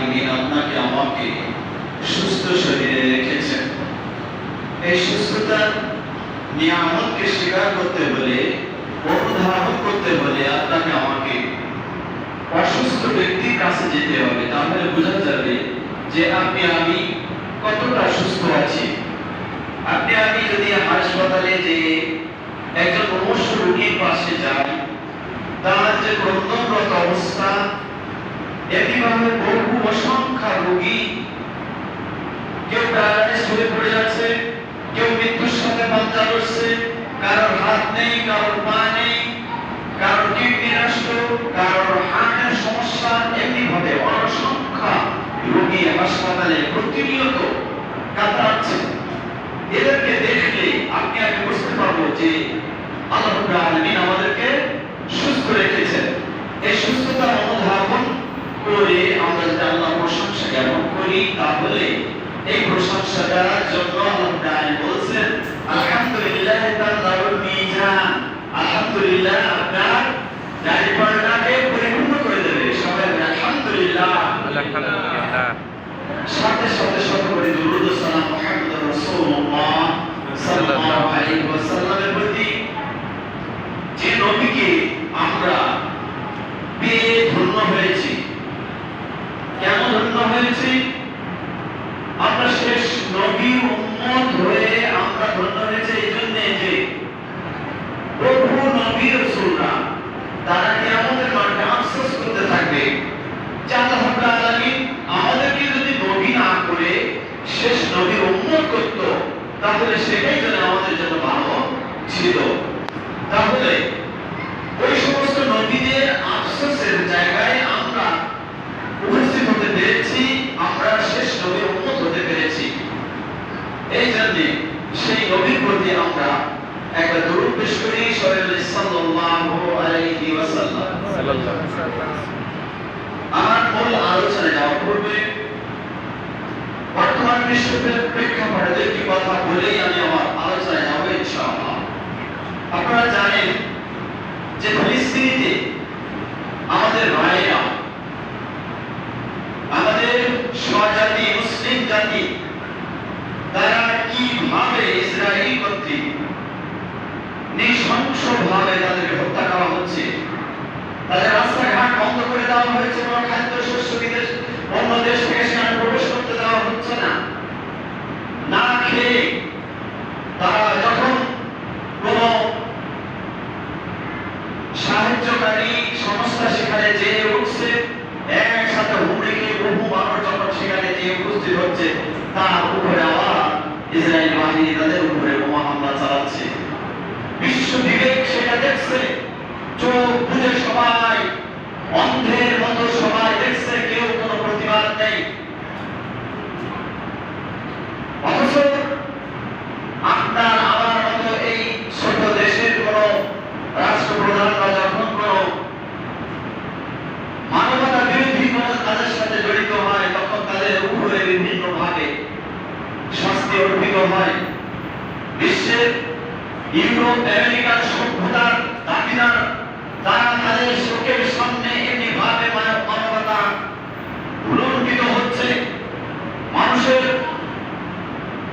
আলামিন আপনাকে আমাকে সুস্থ শরীরে রেখেছেন। এই সুস্থতার নিয়ামতকে স্বীকার করতে হলে, অনুধাবন করতে হলে আপনাকে আমাকে অসুস্থ ব্যক্তির কাছে যেতে হবে। তাহলে বোঝা যাবে যে আপনি আমি কতটা সুস্থ আছি। আপনি আমি যদি হাসপাতালে যে একজন মুমূর্ষু রোগীর পাশে যাই, তার যে ক্রন্দনরত অবস্থা, একইভাবে বহু অসংখ্য রোগী, কেউ প্যারালাইজ হয়ে পড়ে যাচ্ছে, কেউ মৃত্যুর সাথে পাঞ্জা লড়ছে, কারোর হাত নেই, কারোর পা নেই, কারোর কিডনি নষ্ট, কারোর হার্টের সমস্যা, এমনিভাবে অসংখ্য রোগী হাসপাতালে প্রতিনিয়ত কাতরাচ্ছে। এদেরকে দেখলে আপনি আমি বুঝতে পারবো যে আল্লাহ রাব্বুল আলামিন আমাদেরকে সুস্থ রেখেছেন। এই সুস্থতা অনুধাবন করে আমরা যদি আল্লাহর প্রশংসা জ্ঞাপন করি, তাহলে এই প্রশংসাটার জন্য আল্লাহ তাআলা বলছেন আলহামদুলিল্লাহ তাআলার মিজান। আলহামদুলিল্লাহ আপনার দাড়িপাল্লাকে পরিপূর্ণ করে দেবে। সবাই আলহামদুলিল্লাহ আলহামদুলিল্লাহ। সাথে সাথে সর্বোপরি দুরূদ ও সালাম মুহাম্মদুর রাসূলুল্লাহ সাল্লাল্লাহু আলাইহি ওয়াসাল্লামের প্রতি, যে নবীকে আমরা পেয়ে ধন্য হয়েছি। কেন ধন্য হয়েছি? আমরা শেষ নবীর উম্মত হয়ে আমরা ধন্য হয়েছে এই জন্য যে প্রভু নবী রাসূলরা তারা কিয়ামতের মাঠে আফসোস করতে থাকবে যে আল্লাহ রাব্বুল আলামিন আমাদেরকে যদি নবী না করে শেষ নবীর উম্মত করত, তাহলে সেটাই যেন আমাদের জন্য ভালো ছিল। তাহলে ওই সমস্ত নবীদের আফসোসের জায়গায় আমরা উপস্থিত হতে পেরেছি, আমরা শেষ নবীর উম্মত হতে পেরেছি। এই জন্য সেই নবীর প্রতি আমরা একটা দরুদ পেশ করি, সাল্লাল্লাহু আলাইহি ওয়াসাল্লাম। আমার মূল আলোচনা যাওয়ার পূর্বে বর্তমান বিশ্বের প্রেক্ষাপটে একটি কথা বলেই আমি আমার আলোচনায় যাব ইনশাআল্লাহ। আপনারা জানেন যে ফিলিস্তিনিতে আমাদের ভাইয়েরা, আমাদের স্বজাতি মুসলিম জাতি, তারা কিভাবে ইসরায়েল কর্তৃক নৃশংসভাবে তাদেরকে হত্যা করা হচ্ছে। তাদের রাস্তাঘাট বন্ধ করে দেওয়া হয়েছে, কোনো খাদ্য শস্য বিদেশ অন্য দেশ থেকে সেখানে প্রবেশ করতে দেওয়া হচ্ছে না। না খেয়ে তারা যখন কোন সাহায্যকারী সংস্থা সেখানে যেয়ে উঠছে, একসাথে হুমড়ি খেয়ে বহু মানুষ যখন সেখানে যেয়ে উপস্থিত হচ্ছে, তার উপরে আবার ইসরায়েল বাহিনী তাদের উপরে বোমা হামলা চালাচ্ছে। বিশ্ব বিবেক সেটা দেখছে, চোখ বুঝে সবাই অন্ধের মতো সবাই দেখছে, কেউ কোনো প্রতিবাদ নেই। অথচ আপনার আমার মতো এই ছোট দেশের কোন রাষ্ট্রপ্রধানরা যখন কোন মানবতা বিরোধী কোন কাজের সাথে জড়িত হয়, তখন তাদের উপরে বিভিন্ন ভাবে শাস্তি অর্পিত হয়। বিশ্বের ইউরোপ আমেরিকার সভ্যতার দাবিদার তারা তাদের চোখের সামনে এমনি ভাবে মানবতা লুণ্ঠিত হচ্ছে। মানুষের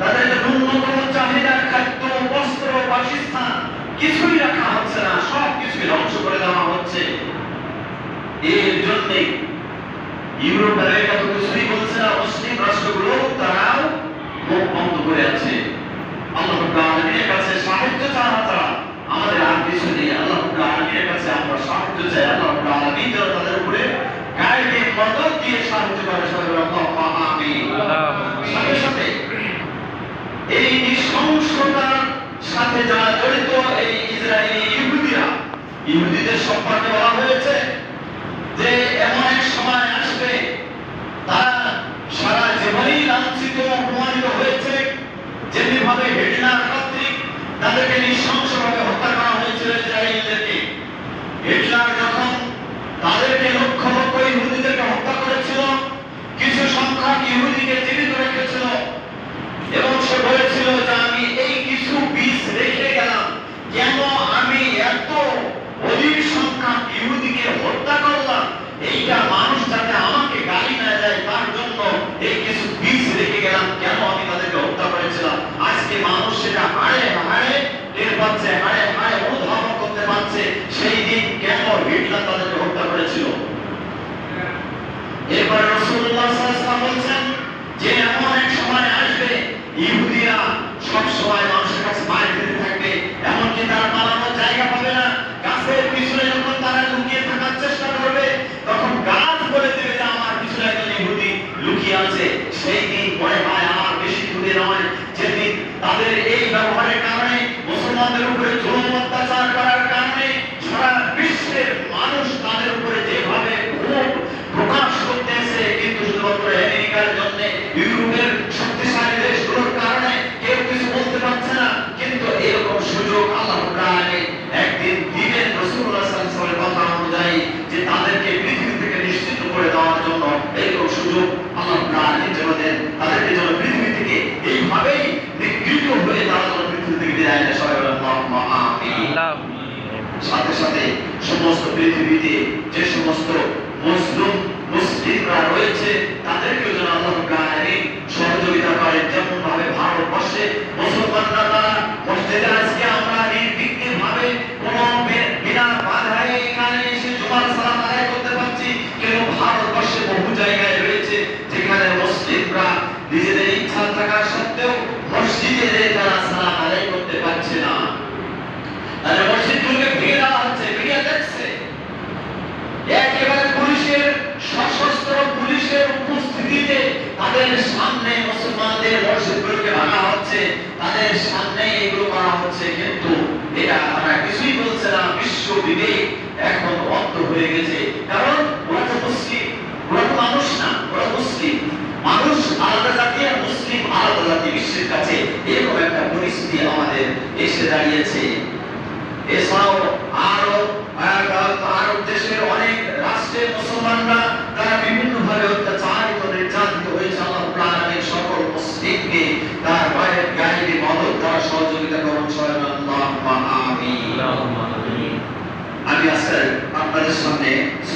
তাদের ন্যূনতম চাহিদা, খাদ্য, বস্ত্র, বাসস্থান কিছুই রাখা হচ্ছে না, সব কিছুই ধ্বংস করে দেওয়া হচ্ছে। এর জন্য ইউরোপ আমেরিকা তো কিছুই বলছে না, মুসলিম রাষ্ট্রগুলো তারাও মুখ বন্ধ করে আছে। আল্লাহ রাব্বুল আলামিনের কাছে সাহায্য চাওয়া ছাড়া আমাদের আর কিছু নেই। আল্লাহ রাব্বুল আলামিনের কাছে আমরা সাহায্য চাই। আল্লাহ রাব্বুল আলামিন যেন তাদের উপরে গায়েবে মদদ দিয়ে সাহায্য করে। আল্লাহুম্মা আমিন। সাথে সাথে এই নৃশংসতার সাথে যারা জড়িত এই ইসরায়েলি ইহুদিরা, ইহুদিদের সম্পর্কে বলা হয়েছে যে এমন এক সময় আসবে তারা সারা জীবনেই লাঞ্ছিত অপমানিত হয়েছে। যেভাবে হিটলার কর্তৃক তাদেরকে নৃশংসভাবে হত্যা করা হয়েছিল ইসরায়েলিদেরকে। হিটলার যখন তাদেরকে লক্ষ লক্ষ ইহুদিদেরকে হত্যা করেছিল, কিছু সংখ্যক ইহুদিকে জীবিত রেখেছিল এবং সে বলেছিল যে আমি এই কিছু বীজ রেখে গেলাম, কেন আমি এত অধিক সংখ্যক ইহুদিকে হত্যা করলাম, এইটা মানুষ যাতে আমাকে গালি না দেয় তার মহিলা তাদেরকে হত্যা করেছিল। এরপরে রাসূলুল্লাহ সাল্লাল্লাহু আলাইহি ওয়াসাল্লাম বলছেন যে এমন এক সময় আসবে ইহুদিরা সব সময় মানুষের কাছে মার খেতে থাকবে, এমনকি তারা পালানোর জায়গা পাবে না। গাছের পিছনে যখন তারা লুকিয়ে থাকার চেষ্টা করবে, তখন গাছ বলে দেবে যে আমার পিছনে একজন ইহুদি লুকিয়ে আছে। সেই দিন মনে হয় আর বেশি দূরে নয়, যেদিন তাদের এই ব্যবহারের কারণে, মুসলমানদের উপরে জুলুম অত্যাচার করার কারণে সারা বিশ্বের মানুষ তাদের উপরে যেভাবে ক্ষোভ প্রকাশ করতেছে, কিন্তু শুধুমাত্র আমেরিকার জন্য, ইউরোপের শক্তিশালী দেশগুলোর কারণে কেউ কিছু বলতে পারছে না। কিন্তু এরকম সুযোগ আল্লাহ রাব্বুল আলামিন একদিন দিবেন রাসূলুল্লাহ সাল্লাল্লাহু আলাইহি ওয়াসাল্লামের কথা অনুযায়ী, যে তাদেরকে পৃথিবী থেকে নিশ্চিত করে দেওয়ার জন্য এরকম সুযোগ আল্লাহ রাব্বুল আলামিন যেন দেন, তাদেরকে যেন পৃথিবী থেকে এইভাবেই নিগৃহীত হয়ে তারা যেন পৃথিবী থেকে বিদায় নেয়। সবাই বলেন আল্লাহুম্মা আমিন। সাথে সাথে সমস্ত পৃথিবীতে যে সমস্ত মুসলিমরা রয়েছে তাদেরকেও যেন আল্লাহ রাব্বুল আলামিন সহযোগিতা করেন। যেমন ভাবে ভারতবর্ষে মুসলমানরা তারা মসজিদে আজকে আমরা নির্বিঘ্নভাবে কোনো বিনা বাধায় এখানে এসে জুমার সালাত আদায় করতে পারছি, কিন্তু ভারতবর্ষে বহু জায়গায় রয়েছে যেখানে মুসলিমরা নিজেদের ইচ্ছা থাকা সত্ত্বেও মসজিদে তারা সালাত আদায় করতে পারছে না। তাহলে মসজিদগুলোকে ভেঙে দেওয়া হচ্ছে, ভেঙে যাচ্ছে। একেবারে পুলিশের সশস্ত্র পুলিশের উপস্থিতিতে তাদের সামনে মুসলমানদের মসজিদগুলোকে ভাঙা হচ্ছে, তাদের সামনে এগুলো করা হচ্ছে, কিন্তু এটা তারা কিছুই বলছে না। বিশ্ব বিবেক এখন অন্ধ হয়ে গেছে, কারণ ওরা তো মুসলিম, ওরা তো মানুষ না, ওরা মুসলিম। মানুষ আলাদা জাতি আর মুসলিম আলাদা জাতি, বিশ্বের কাছে এরকম একটা পরিস্থিতি আমাদের এসে দাঁড়িয়েছে। এছাড়াও আরব দেশের অনেক রাষ্ট্রের মুসলমানরা তারা বিভিন্নভাবে অত্যাচারিত নির্যাতিত হয়েছে। আল্লাহ রাব্বুল আলামিন সকল মুসলিমকে তার গায়েবী মদদ দ্বারা সহযোগিতা করুন। আল্লাহুম্মা আমিন। আমি আজকে আপনাদের সামনে